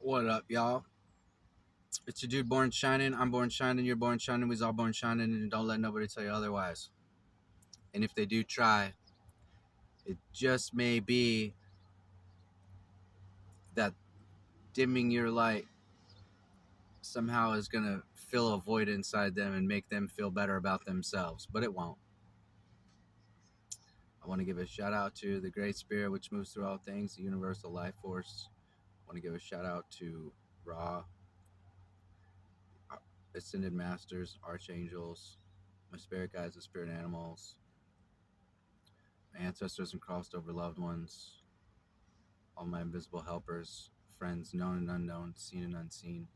What up, y'all? It's your dude Born Shining. I'm Born Shining. You're Born Shining. We's all Born Shining, and don't let nobody tell you otherwise. And if they do try, it just may be that dimming your light somehow is gonna fill a void inside them and make them feel better about themselves, but it won't. I want to give a shout out to the Great Spirit which moves through all things, the universal life force. I want to give a shout out to Ra, ascended masters, archangels, my spirit guides, the spirit animals, my ancestors and crossed over loved ones, all my invisible helpers, friends known and unknown, seen and unseen,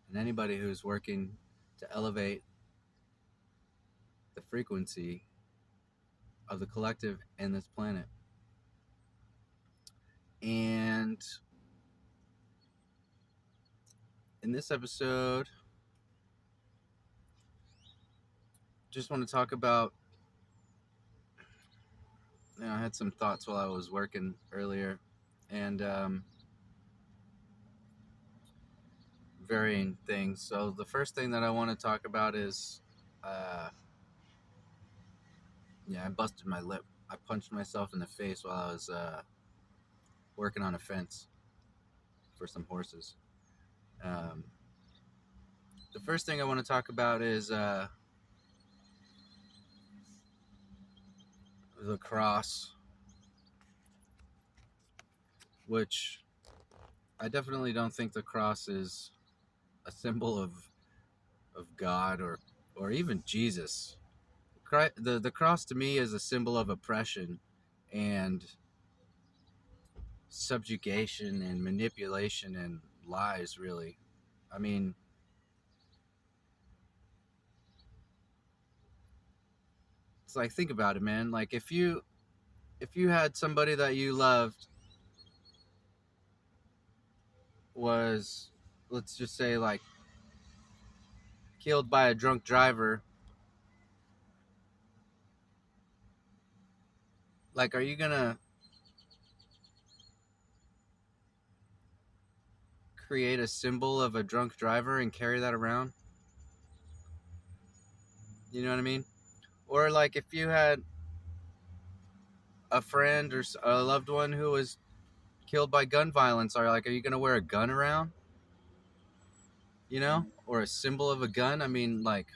and anybody who's working to elevate the frequency of the collective and this planet. And in this episode, just want to talk about, I had some thoughts while I was working earlier, and varying things. So the first thing that I want to talk about is, I busted my lip. I punched myself in the face while I was working on a fence for some horses. Um, the first thing I want to talk about is the cross, which I definitely don't think the cross is a symbol of God or even Jesus. The cross to me is a symbol of oppression and subjugation and manipulation and lies, really. I mean, it's like, think about it, man. Like, if you had somebody that you loved was, let's just say, like, killed by a drunk driver, like, are you gonna create a symbol of a drunk driver and carry that around? You know what I mean? Or like, if you had a friend or a loved one who was killed by gun violence, are you gonna wear a gun around? You know, or a symbol of a gun? I mean, like,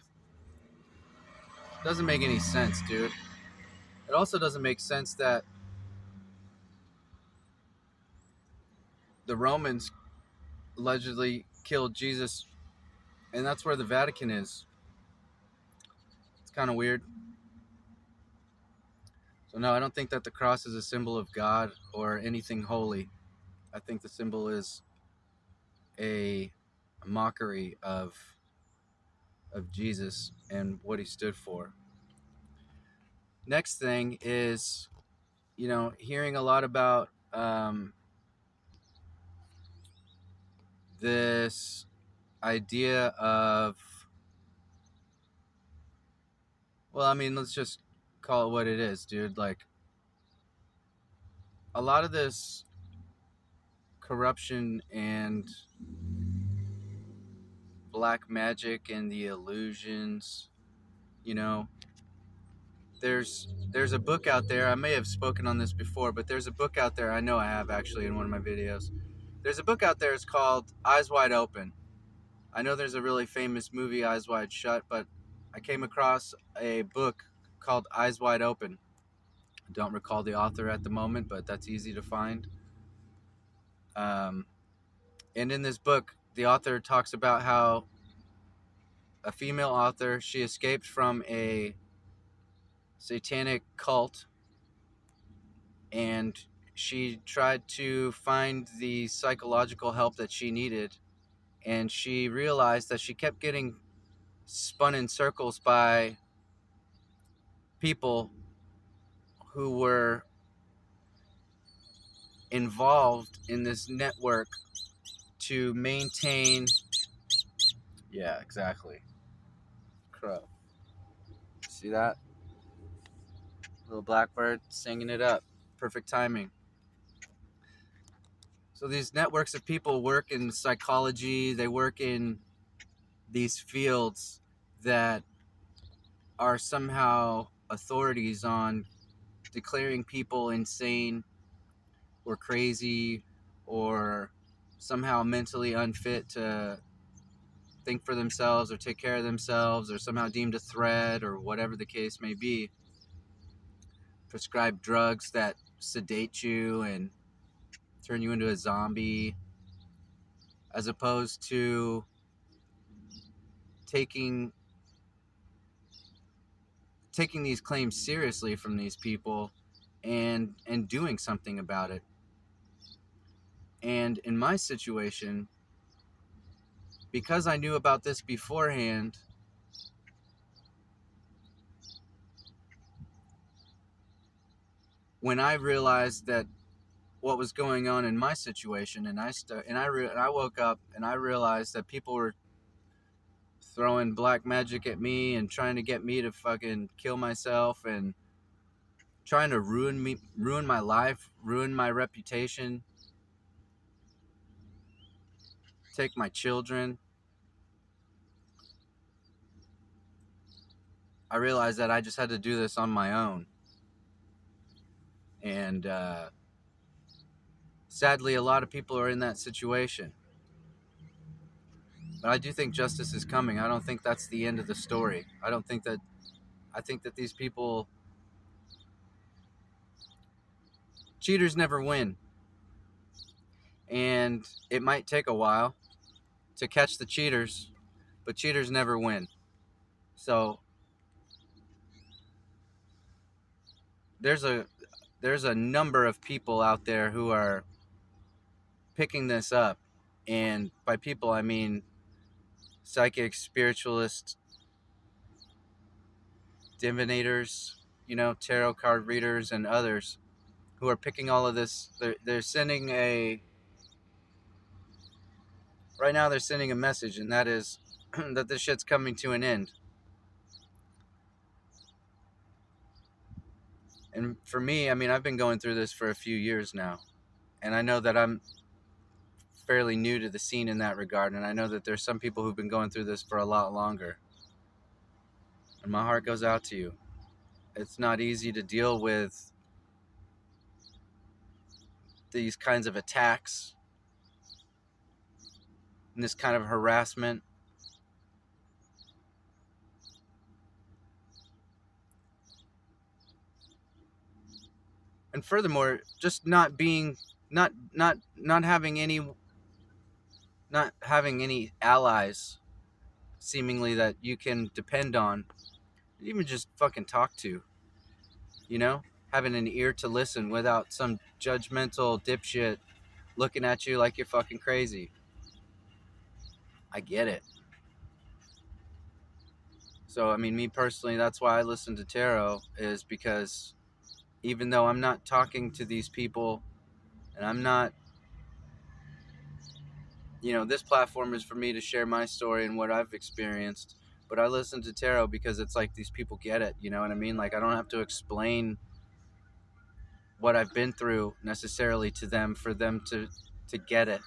it doesn't make any sense, dude. It also doesn't make sense that the Romans allegedly killed Jesus, and that's where the Vatican is. It's kind of weird. So no, I don't think that the cross is a symbol of God or anything holy. I think the symbol is a mockery of Jesus and what he stood for. Next thing is, hearing a lot about this idea of, well, I mean, let's just call it what it is, dude. Like, a lot of this corruption and black magic and the illusions, you know, there's a book out there. I may have spoken on this before, but there's a book out there. I know I have, actually, in one of my videos. There's a book out there. It's called Eyes Wide Open. I know there's a really famous movie, Eyes Wide Shut, but I came across a book called Eyes Wide Open. I don't recall the author at the moment, but that's easy to find. Um, and in this book, the author talks about how a female author, she escaped from a satanic cult, and she tried to find the psychological help that she needed, and she realized that she kept getting spun in circles by people who were involved in this network to maintain, yeah, exactly, crow, see that little blackbird singing it up, perfect timing. So these networks of people work in psychology, they work in these fields that are somehow authorities on declaring people insane or crazy or somehow mentally unfit to think for themselves or take care of themselves or somehow deemed a threat or whatever the case may be. Prescribe drugs that sedate you and turn you into a zombie, as opposed to taking these claims seriously from these people and doing something about it. And in my situation, because I knew about this beforehand, when I realized that what was going on in my situation, and I woke up and I realized that people were throwing black magic at me and trying to get me to fucking kill myself and trying to ruin my life, ruin my reputation, take my children. I realized that I just had to do this on my own. And sadly, a lot of people are in that situation. But I do think justice is coming. I don't think that's the end of the story. I think that these people, cheaters never win. And it might take a while to catch the cheaters, but cheaters never win. So there's a number of people out there who are picking this up. And by people, I mean psychics, spiritualists, divinators, tarot card readers, and others who are picking all of this. They're sending right now. They're sending a message, and that is that this shit's coming to an end. And for me, I mean, I've been going through this for a few years now, and I know that I'm fairly new to the scene in that regard, and I know that there's some people who've been going through this for a lot longer. And my heart goes out to you. It's not easy to deal with these kinds of attacks and this kind of harassment. And furthermore, just not being not having any allies seemingly that you can depend on, even just fucking talk to, having an ear to listen without some judgmental dipshit looking at you like you're fucking crazy. I get it. So, I mean, me personally, that's why I listen to tarot, is because even though I'm not talking to these people and I'm not, this platform is for me to share my story and what I've experienced, but I listen to tarot because it's like these people get it, you know what I mean? Like, I don't have to explain what I've been through necessarily to them for them to get it,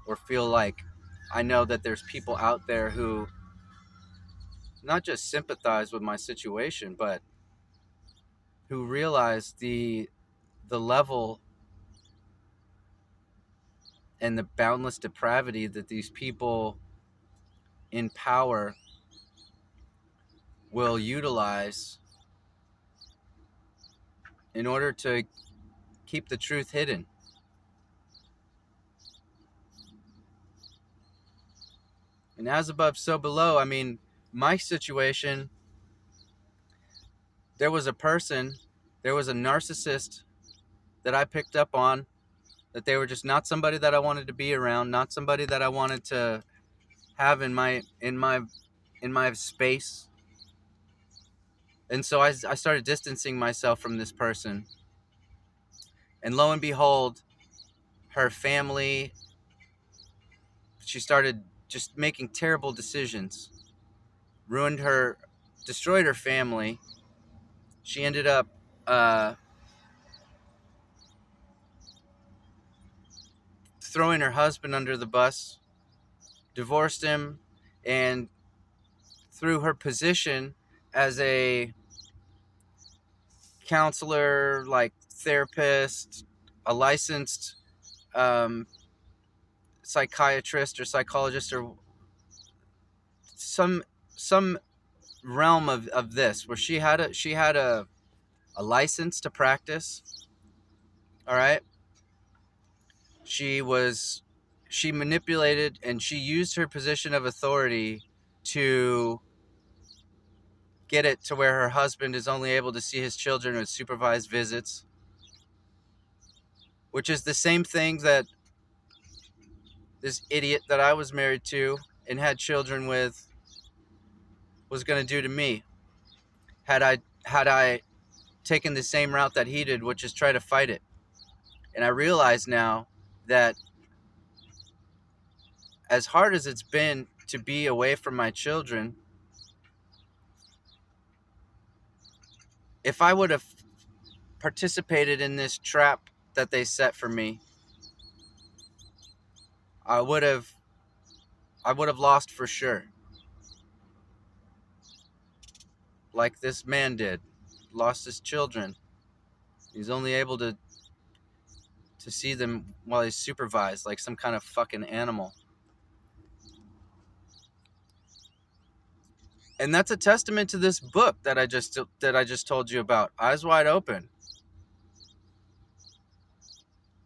or feel like I know that there's people out there who not just sympathize with my situation, but who realize the level and the boundless depravity that these people in power will utilize in order to keep the truth hidden. And as above, so below. I mean, my situation, there was a narcissist that I picked up on, that they were just not somebody that I wanted to be around, not somebody that I wanted to have in my space. And so I started distancing myself from this person. And lo and behold, her family, she started just making terrible decisions, destroyed her family. She ended up throwing her husband under the bus, divorced him, and through her position as a counselor, like therapist, a licensed um, psychiatrist or psychologist, or some realm of this, where she had a license to practice. All right, she was she manipulated and she used her position of authority to get it to where her husband is only able to see his children with supervised visits, which is the same thing that this idiot that I was married to and had children with was going to do to me had I taken the same route that he did, which is try to fight it. And I realize now that as hard as it's been to be away from my children, if I would have participated in this trap that they set for me, I would have lost for sure. Like this man did. Lost his children. He's only able to see them while he's supervised, like some kind of fucking animal. And that's a testament to this book that I just told you about, Eyes Wide Open.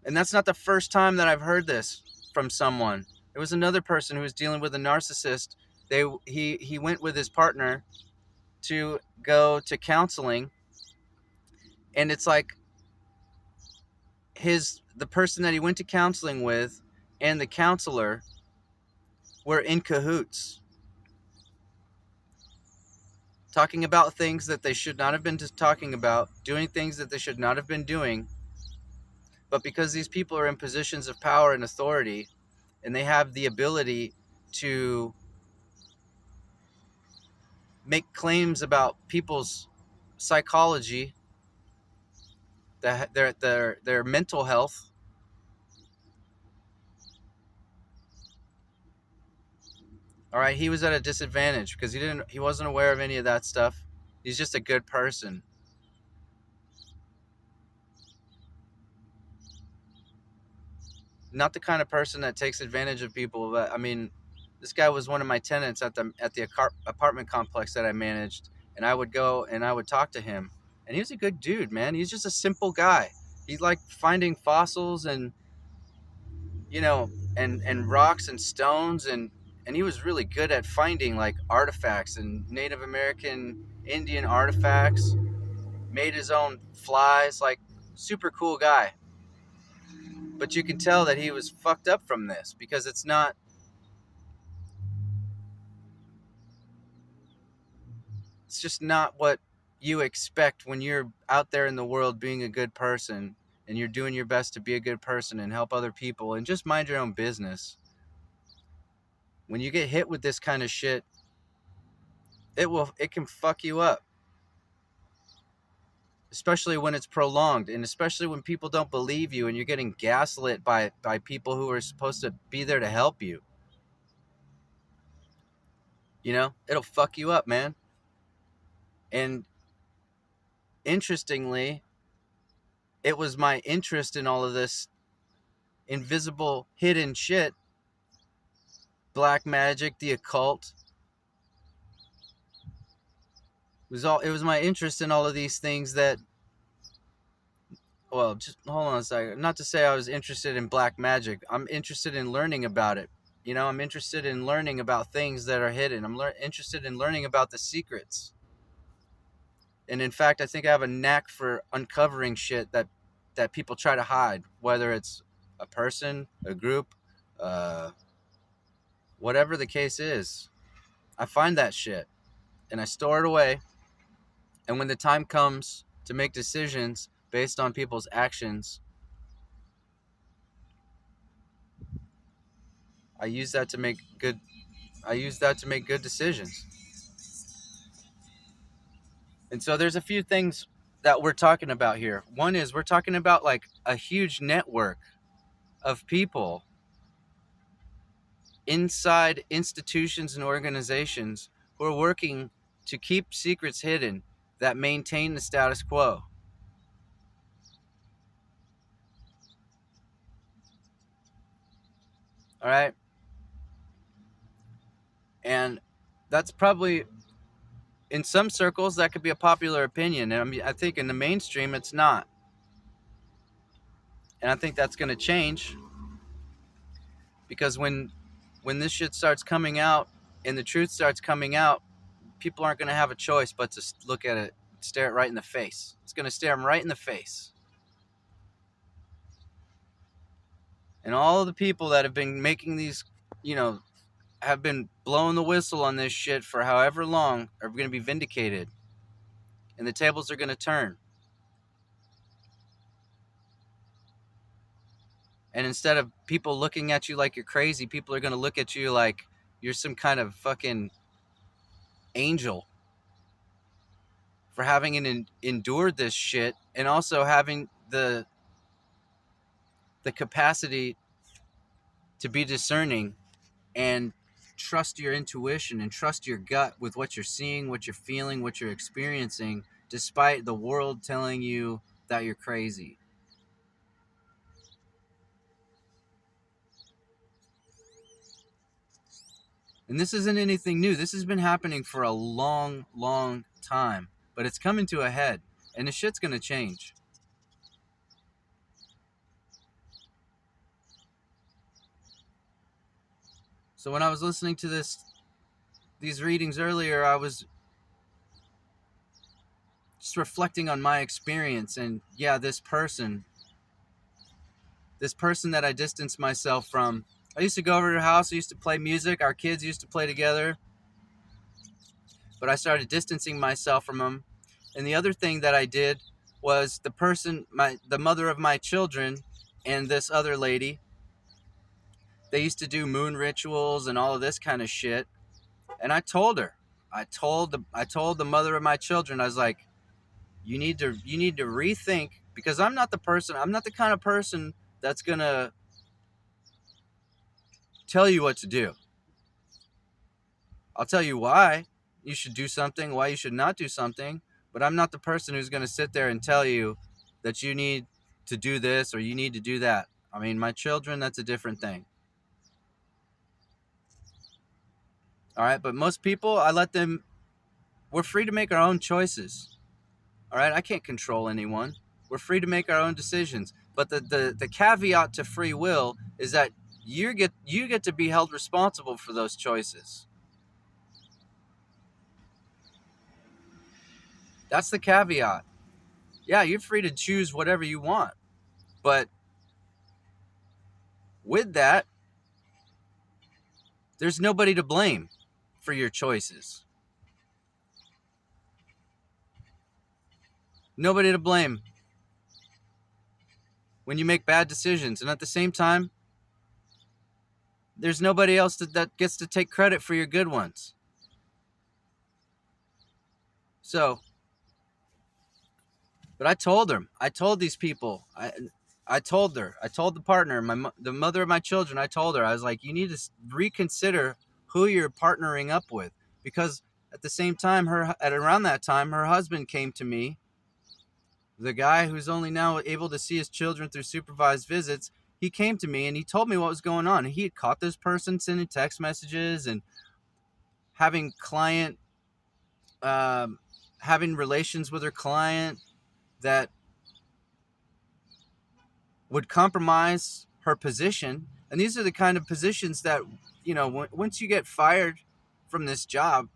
And that's not the first time that I've heard this from someone. There was another person who was dealing with a narcissist. He went with his partner to go to counseling, and it's like the person that he went to counseling with and the counselor were in cahoots, talking about things that they should not have been talking about, doing things that they should not have been doing. But because these people are in positions of power and authority, and they have the ability to make claims about people's psychology, their mental health, all right, he was at a disadvantage because he wasn't aware of any of that stuff. He's just a good person. Not the kind of person that takes advantage of people. But I mean, this guy was one of my tenants at the apartment complex that I managed, and I would go and I would talk to him, and he was a good dude, man. He's just a simple guy. He's like finding fossils and and rocks and stones, and he was really good at finding like artifacts and Native American Indian artifacts. Made his own flies, like super cool guy. But you can tell that he was fucked up from this because it's just not what you expect when you're out there in the world being a good person and you're doing your best to be a good person and help other people and just mind your own business. When you get hit with this kind of shit, it can fuck you up. Especially when it's prolonged, and especially when people don't believe you and you're getting gaslit by people who are supposed to be there to help you. It'll fuck you up, man. And interestingly, it was my interest in all of this invisible, hidden shit, black magic, the occult. It was my interest in all of these things that, well, just hold on a second. Not to say I was interested in black magic. I'm interested in learning about it. I'm interested in learning about things that are hidden. I'm interested in learning about the secrets. And in fact, I think I have a knack for uncovering shit that people try to hide, whether it's a person, a group, whatever the case is. I find that shit and I store it away. And when the time comes to make decisions based on people's actions, I use that to make good decisions. And so there's a few things that we're talking about here. One is we're talking about like a huge network of people inside institutions and organizations who are working to keep secrets hidden that maintain the status quo. All right. And that's probably, in some circles, that could be a popular opinion. And I think in the mainstream, it's not. And I think that's going to change, because when this shit starts coming out and the truth starts coming out, people aren't going to have a choice but to look at it, stare it right in the face. It's going to stare them right in the face. And all of the people that have been making these, have been blowing the whistle on this shit for however long are going to be vindicated. And the tables are going to turn. And instead of people looking at you like you're crazy, people are going to look at you like you're some kind of fucking angel for having endured this shit, and also having the capacity to be discerning and trust your intuition and trust your gut with what you're seeing, what you're feeling, what you're experiencing, despite the world telling you that you're crazy. And this isn't anything new. This has been happening for a long, long time, but it's coming to a head, and the shit's gonna change. So when I was listening to these readings earlier, I was just reflecting on my experience, and yeah, this person that I distanced myself from. I used to go over to her house, I used to play music, our kids used to play together, but I started distancing myself from them. And the other thing that I did was the mother of my children, and this other lady, they used to do moon rituals and all of this kind of shit. And I told her, I told the mother of my children, I was like, you need to rethink, because I'm not the kind of person that's gonna tell you what to do. I'll tell you why you should do something, why you should not do something, but I'm not the person who's going to sit there and tell you that you need to do this or you need to do that. I mean, my children, that's a different thing. All right, but most people, I let them, we're free to make our own choices. All right, I can't control anyone. We're free to make our own decisions. But the caveat to free will is that you get to be held responsible for those choices. That's the caveat. Yeah, you're free to choose whatever you want. But with that, there's nobody to blame for your choices. Nobody to blame when you make bad decisions. And at the same time, there's nobody else that gets to take credit for your good ones. So, but I told these people, I told the partner, the mother of my children, I told her, I was like, you need to reconsider who you're partnering up with. Because at the same time, around that time, her husband came to me, the guy who's only now able to see his children through supervised visits. He came to me and he told me what was going on. He had caught this person sending text messages and having having relations with her client that would compromise her position. And these are the kind of positions that, once you get fired from this job,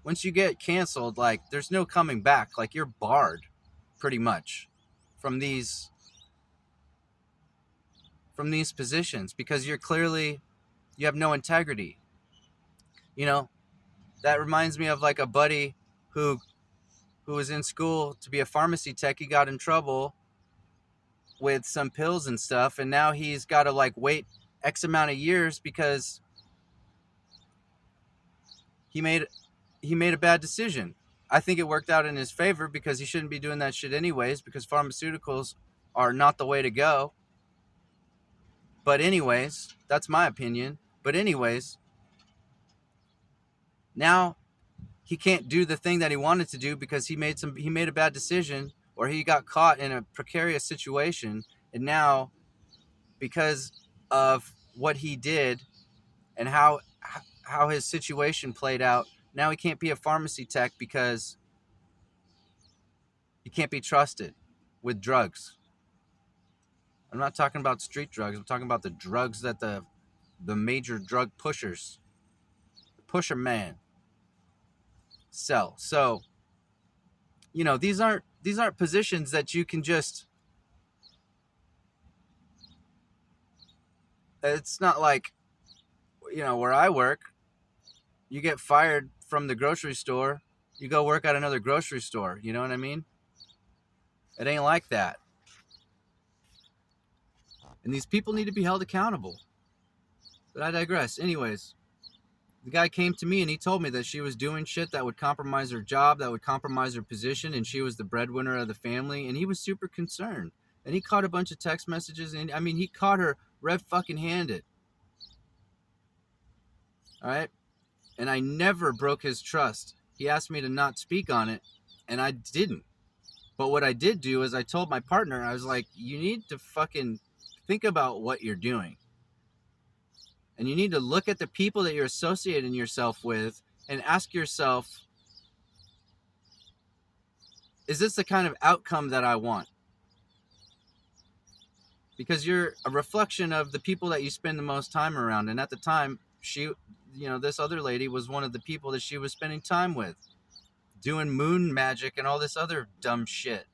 once you get canceled, like, there's no coming back. Like, you're barred pretty much from these positions, because you have no integrity. That reminds me of like a buddy who was in school to be a pharmacy tech. He got in trouble with some pills and stuff, and now he's got to like wait X amount of years because he made a bad decision. I think it worked out in his favor, because he shouldn't be doing that shit anyways, because pharmaceuticals are not the way to go. But anyways, that's my opinion. But anyways, now he can't do the thing that he wanted to do because he made a bad decision, or he got caught in a precarious situation, and now because of what he did and how his situation played out, now he can't be a pharmacy tech because he can't be trusted with drugs. I'm not talking about street drugs. I'm talking about the drugs that the major drug pushers, pusher man, sell. So, these aren't positions that you can just. It's not like, where I work, you get fired from the grocery store, you go work at another grocery store. You know what I mean? It ain't like that. And these people need to be held accountable. But I digress. Anyways, the guy came to me and he told me that she was doing shit that would compromise her job, that would compromise her position, and she was the breadwinner of the family, and he was super concerned. And he caught a bunch of text messages, and he caught her red fucking handed. All right? And I never broke his trust. He asked me to not speak on it, and I didn't. But what I did do is I told my partner, I was like, you need to fucking think about what you're doing. And you need to look at the people that you're associating yourself with and ask yourself, is this the kind of outcome that I want? Because you're a reflection of the people that you spend the most time around. And at the time, this other lady was one of the people that she was spending time with, doing moon magic and all this other dumb shit.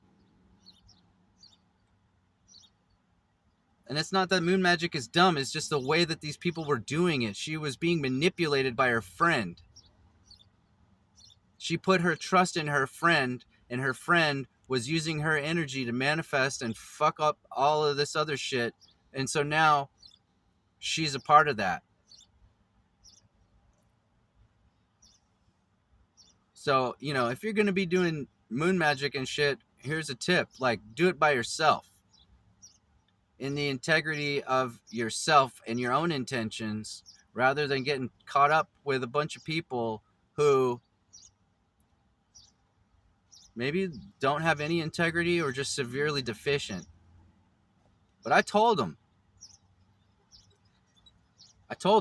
And it's not that moon magic is dumb, it's just the way that these people were doing it. She was being manipulated by her friend. She put her trust in her friend, and her friend was using her energy to manifest and fuck up all of this other shit. And so now she's a part of that. So, if you're going to be doing moon magic and shit, here's a tip. Like, do it by yourself. In the integrity of yourself and your own intentions, rather than getting caught up with a bunch of people who maybe don't have any integrity or just severely deficient. But I told her,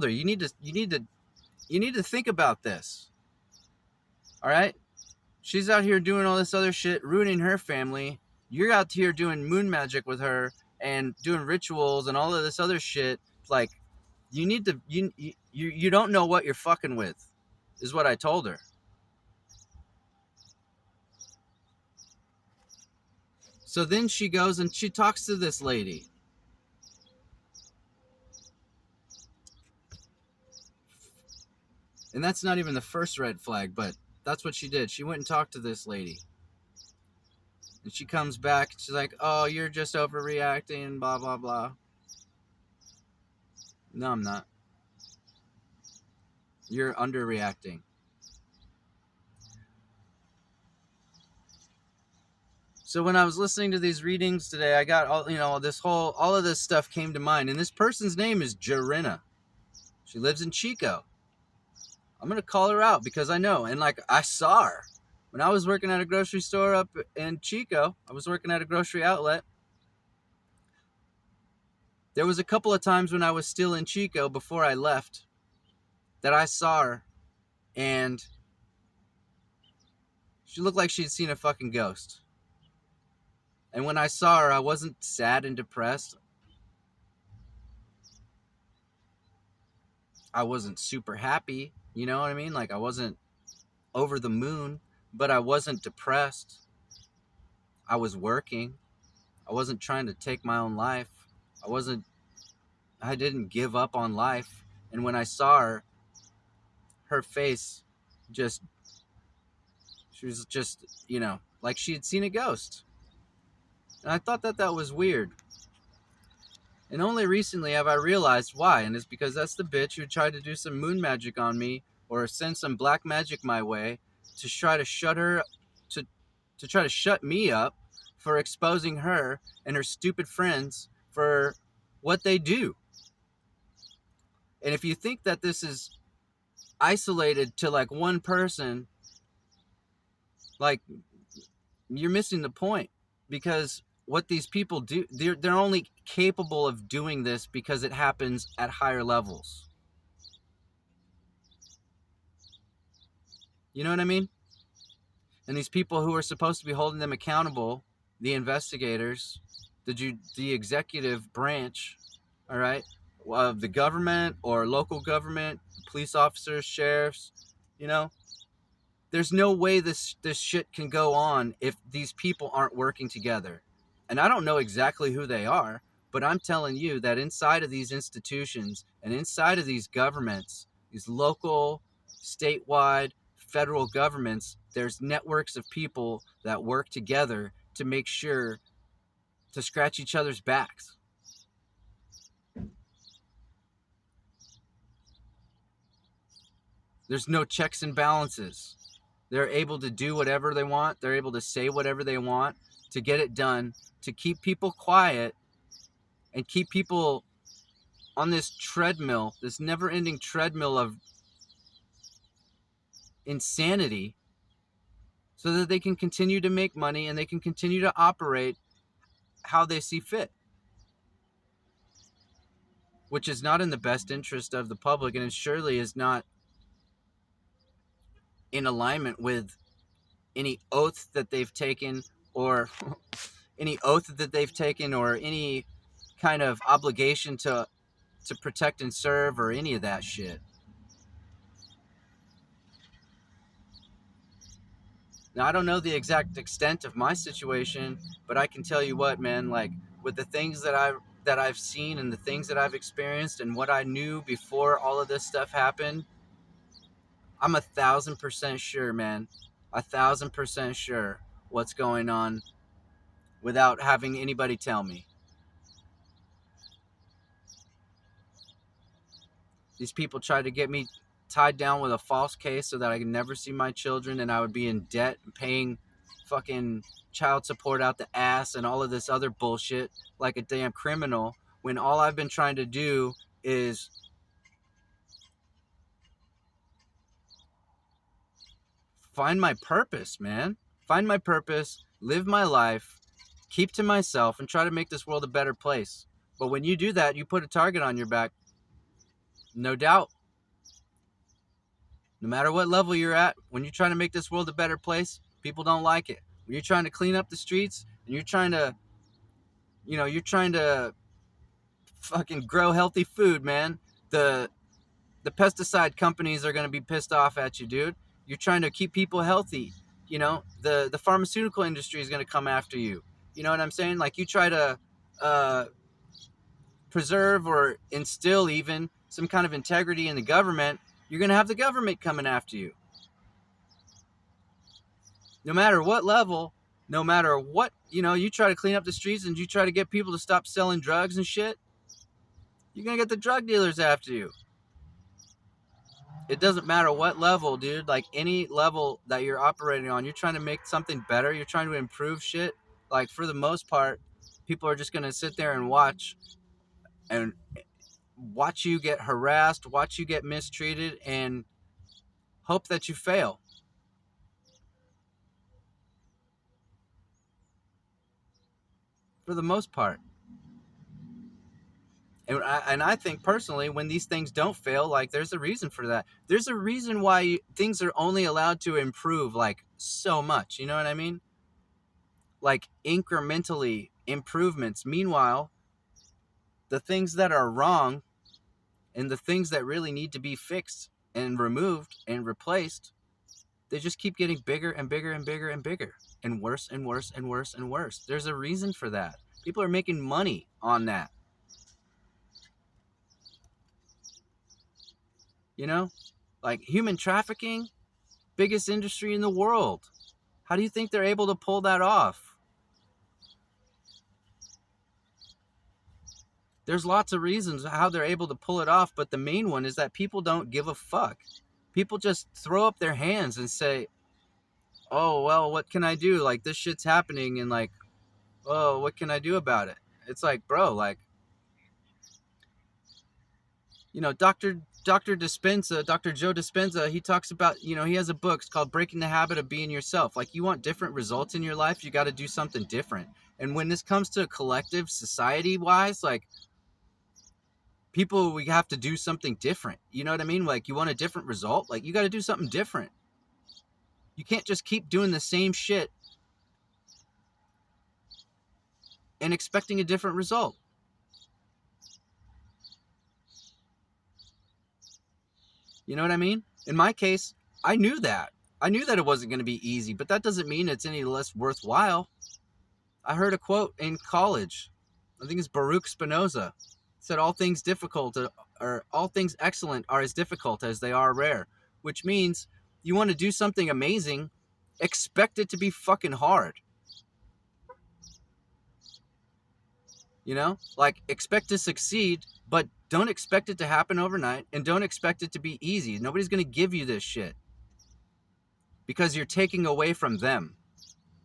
you need to think about this. All right? She's out here doing all this other shit, ruining her family. You're out here doing moon magic with her and doing rituals and all of this other shit. Like, you need to, you don't know what you're fucking with, is what I told her. So then she goes and she talks to this lady. And that's not even the first red flag, but that's what she did. She went and talked to this lady. And she comes back and she's like, oh, you're just overreacting, blah, blah, blah. No, I'm not. You're underreacting. So when I was listening to these readings today, I got all of this stuff came to mind. And this person's name is Jarina. She lives in Chico. I'm going to call her out because I know. And I saw her. When I was working at a grocery store up in Chico, I was working at a grocery outlet. There was a couple of times when I was still in Chico before I left that I saw her. And she looked like she'd seen a fucking ghost. And when I saw her, I wasn't sad and depressed. I wasn't super happy. You know what I mean? I wasn't over the moon, but I wasn't depressed. I was working. I wasn't trying to take my own life. I didn't give up on life. And when I saw her face she was just, like she had seen a ghost. And I thought that was weird. And only recently have I realized why. And it's because that's the bitch who tried to do some moon magic on me or send some black magic my way to try to shut me up for exposing her and her stupid friends for what they do. And if you think that this is isolated to like one person, like, you're missing the point, because what these people do, they're only capable of doing this because it happens at higher levels. You know what I mean? And these people who are supposed to be holding them accountable, the investigators, the executive branch, all right, of the government or local government, police officers, sheriffs, you know, there's no way this shit can go on if these people aren't working together. And I don't know exactly who they are, but I'm telling you that inside of these institutions and inside of these governments, these local, statewide, federal governments, there's networks of people that work together to make sure to scratch each other's backs. There's no checks and balances. They're able to do whatever they want. They're able to say whatever they want to get it done, to keep people quiet and keep people on this treadmill, this never-ending treadmill of insanity, so that they can continue to make money and they can continue to operate how they see fit, which is not in the best interest of the public, and it surely is not in alignment with any oath that they've taken, or any kind of obligation to protect and serve, or any of that shit. Now, I don't know the exact extent of my situation, but I can tell you what, man, like, with the things that I've seen and the things that I've experienced and what I knew before all of this stuff happened, I'm 1,000% sure, man, 1,000% sure what's going on without having anybody tell me. These people tried to get me tied down with a false case so that I could never see my children, and I would be in debt and paying fucking child support out the ass and all of this other bullshit like a damn criminal, when all I've been trying to do is find my purpose, man. Find my purpose, live my life, keep to myself, and try to make this world a better place. But when you do that, you put a target on your back. No doubt. No matter what level you're at, when you're trying to make this world a better place, people don't like it. When you're trying to clean up the streets and you're trying to, you're trying to fucking grow healthy food, man, the pesticide companies are going to be pissed off at you, dude. You're trying to keep people healthy. The pharmaceutical industry is going to come after you. You know what I'm saying? Like, you try to preserve or instill even some kind of integrity in the government, you're going to have the government coming after you. No matter what level, no matter what, you try to clean up the streets and you try to get people to stop selling drugs and shit, you're going to get the drug dealers after you. It doesn't matter what level, dude. Like, any level that you're operating on, you're trying to make something better, you're trying to improve shit. Like, for the most part, people are just going to sit there and watch you get harassed, watch you get mistreated, and hope that you fail. For the most part. And I think personally, when these things don't fail, like, there's a reason for that. There's a reason why things are only allowed to improve, like, so much. You know what I mean? Like, incrementally improvements. Meanwhile, the things that are wrong and the things that really need to be fixed and removed and replaced, they just keep getting bigger and bigger and bigger and bigger, and worse and worse and worse and worse. There's a reason for that. People are making money on that. Like, human trafficking, biggest industry in the world. How do you think they're able to pull that off? There's lots of reasons how they're able to pull it off, but the main one is that people don't give a fuck. People just throw up their hands and say, oh, well, what can I do? Like, this shit's happening, and, like, oh, what can I do about it? It's like, bro, like, You know, Dr. Dispenza, Dr. Joe Dispenza, he talks about, you know, he has a book. It's called Breaking the Habit of Being Yourself. Like, you want different results in your life, you got to do something different. And when this comes to collective society wise, like, people, we have to do something different. You know what I mean? Like, you want a different result, like, you got to do something different. You can't just keep doing the same shit and expecting a different result. You know what I mean? In my case, I knew that. I knew that it wasn't going to be easy, but that doesn't mean it's any less worthwhile. I heard a quote in college. I think it's Baruch Spinoza. It said all things difficult or all things excellent are as difficult as they are rare, which means you want to do something amazing, expect it to be fucking hard. You know? Like, expect to succeed, but don't expect it to happen overnight, and don't expect it to be easy. Nobody's going to give you this shit because you're taking away from them.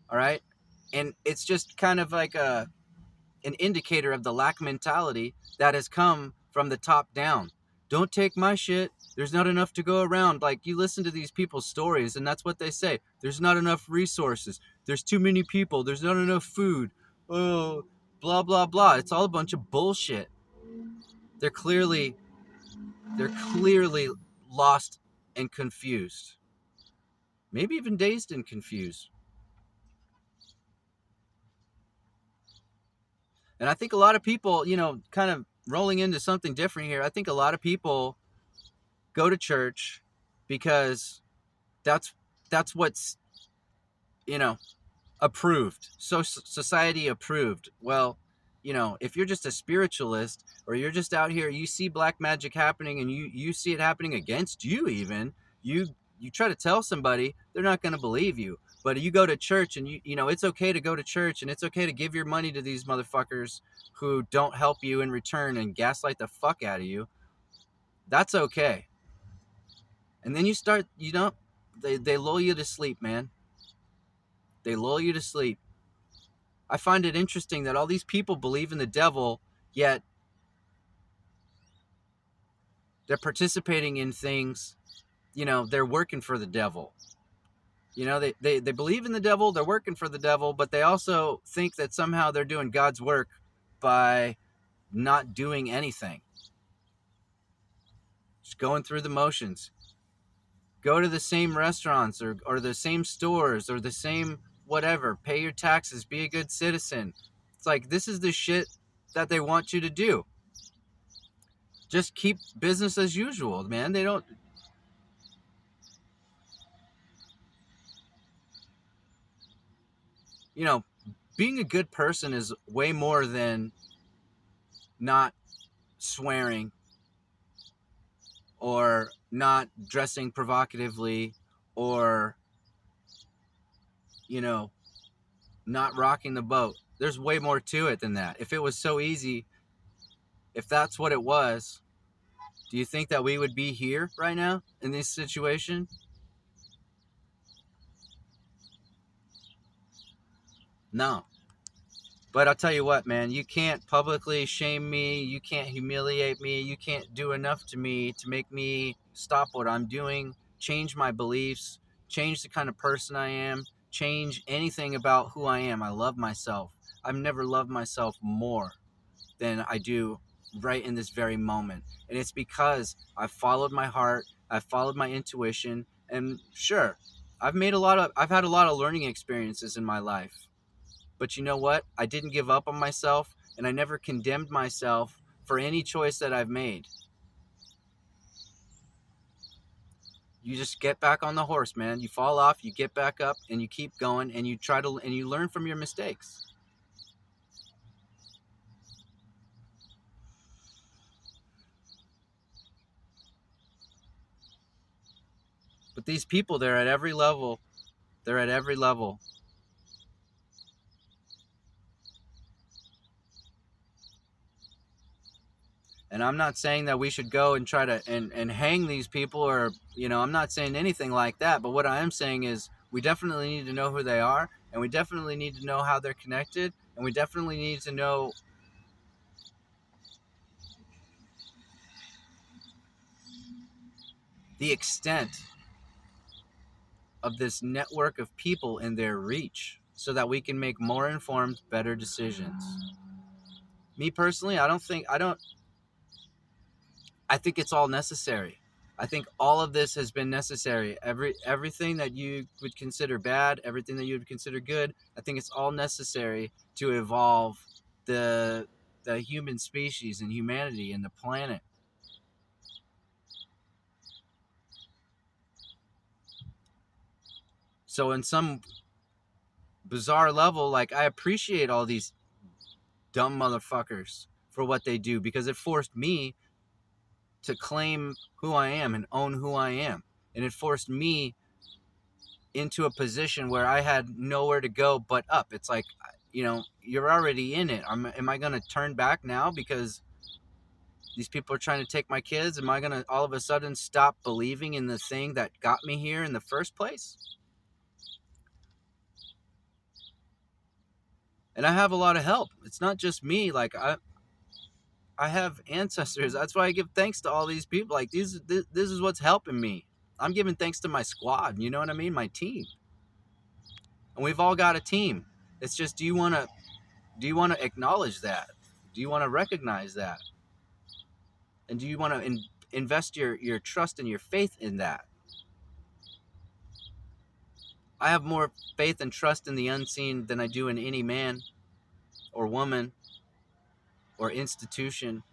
All right? And it's just kind of like an indicator of the lack mentality that has come from the top down. Don't take my shit. There's not enough to go around. Like, you listen to these people's stories, and that's what they say. There's not enough resources. There's too many people. There's not enough food. Oh, blah, blah, blah. It's all a bunch of bullshit. They're clearly lost and confused. Maybe even dazed and confused. And I think a lot of people, you know, kind of rolling into something different here, I think a lot of people go to church because that's what's, you know, approved. So society approved. Well, you know, if you're just a spiritualist, or you're just out here, you see black magic happening, and you see it happening against you, even you try to tell somebody, they're not going to believe you. But you go to church, and you know, it's okay to go to church, and it's okay to give your money to these motherfuckers who don't help you in return and gaslight the fuck out of you. That's okay. And then you start, you know, they lull you to sleep, man. They lull you to sleep. I find it interesting that all these people believe in the devil, yet they're participating in things, you know, they're working for the devil. You know, they believe in the devil, they're working for the devil, but they also think that somehow they're doing God's work by not doing anything. Just going through the motions. Go to the same restaurants, or the same stores, or the same whatever. Pay your taxes, be a good citizen. It's like, this is the shit that they want you to do. Just keep business as usual, man. They don't, you know, being a good person is way more than not swearing, or not dressing provocatively, or, you know, not rocking the boat. There's way more to it than that. If it was so easy, if that's what it was, do you think that we would be here right now in this situation? No. But I'll tell you what, man, you can't publicly shame me. You can't humiliate me. You can't do enough to me to make me stop what I'm doing, change my beliefs, change the kind of person I am, change anything about who I am. I love myself. I've never loved myself more than I do right in this very moment. And it's because I've followed my heart, I've followed my intuition, and sure, I've had a lot of learning experiences in my life. But you know what? I didn't give up on myself, and I never condemned myself for any choice that I've made. You just get back on the horse, man. You fall off, you get back up, and you keep going, and you learn from your mistakes. But these people, they're at every level. They're at every level. And I'm not saying that we should go and try to and hang these people, or, you know, I'm not saying anything like that. But what I am saying is, we definitely need to know who they are, and we definitely need to know how they're connected, and we definitely need to know the extent of this network of people and their reach so that we can make more informed, better decisions. Me personally, I think it's all necessary. I think all of this has been necessary. Everything that you would consider bad, everything that you would consider good, I think it's all necessary to evolve the the human species and humanity and the planet. So in some bizarre level, like, I appreciate all these dumb motherfuckers for what they do, because it forced me to claim who I am and own who I am. And it forced me into a position where I had nowhere to go but up. It's like, you're already in it. Am I going to turn back now because these people are trying to take my kids? Am I going to all of a sudden stop believing in the thing that got me here in the first place? And I have a lot of help. It's not just me. Like, I have ancestors. That's why I give thanks to all these people. Like, this is what's helping me. I'm giving thanks to my squad. You know what I mean? My team. And we've all got a team. It's just, do you want to acknowledge that? Do you want to recognize that? And do you want to invest your trust and your faith in that? I have more faith and trust in the unseen than I do in any man or woman or institution.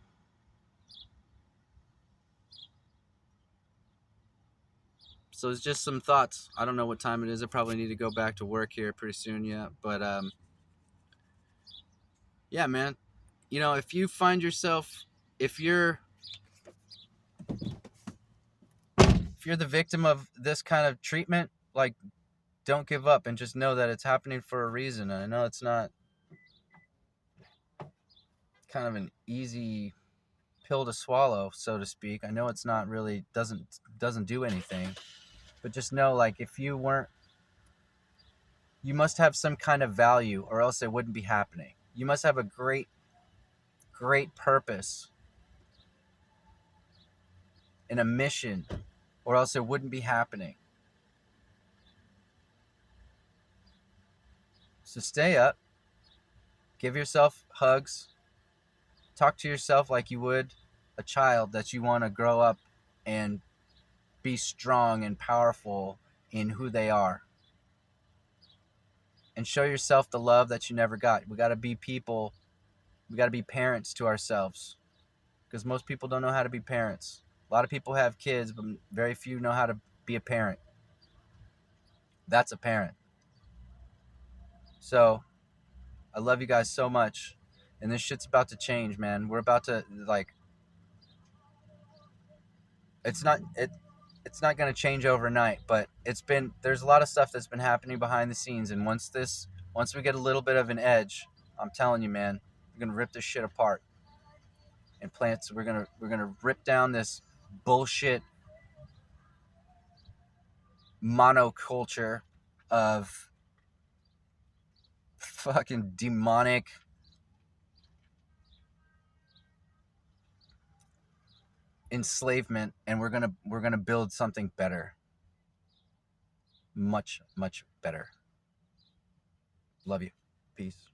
So it's just some thoughts. I don't know what time it is. I probably need to go back to work here pretty soon, yeah. But yeah, man. If you find yourself, if you're the victim of this kind of treatment, like, don't give up and just know that it's happening for a reason. And I know it's not kind of an easy pill to swallow, so to speak. I know it's not really doesn't do anything, but just know, like, if you weren't, you must have some kind of value, or else it wouldn't be happening. You must have a great purpose and a mission, or else it wouldn't be happening. So stay up, give yourself hugs, talk to yourself like you would a child that you want to grow up and be strong and powerful in who they are. And show yourself the love that you never got. We got to be people. We got to be parents to ourselves, because most people don't know how to be parents. A lot of people have kids, but very few know how to be a parent. That's a parent. So I love you guys so much. And this shit's about to change, man. We're about to, like, it's not going to change overnight, but there's a lot of stuff that's been happening behind the scenes. And once we get a little bit of an edge, I'm telling you, man, we're going to rip this shit apart. And plants, we're going to rip down this bullshit monoculture of fucking demonic enslavement, and we're going to build something better. Much, much better. Love you. Peace.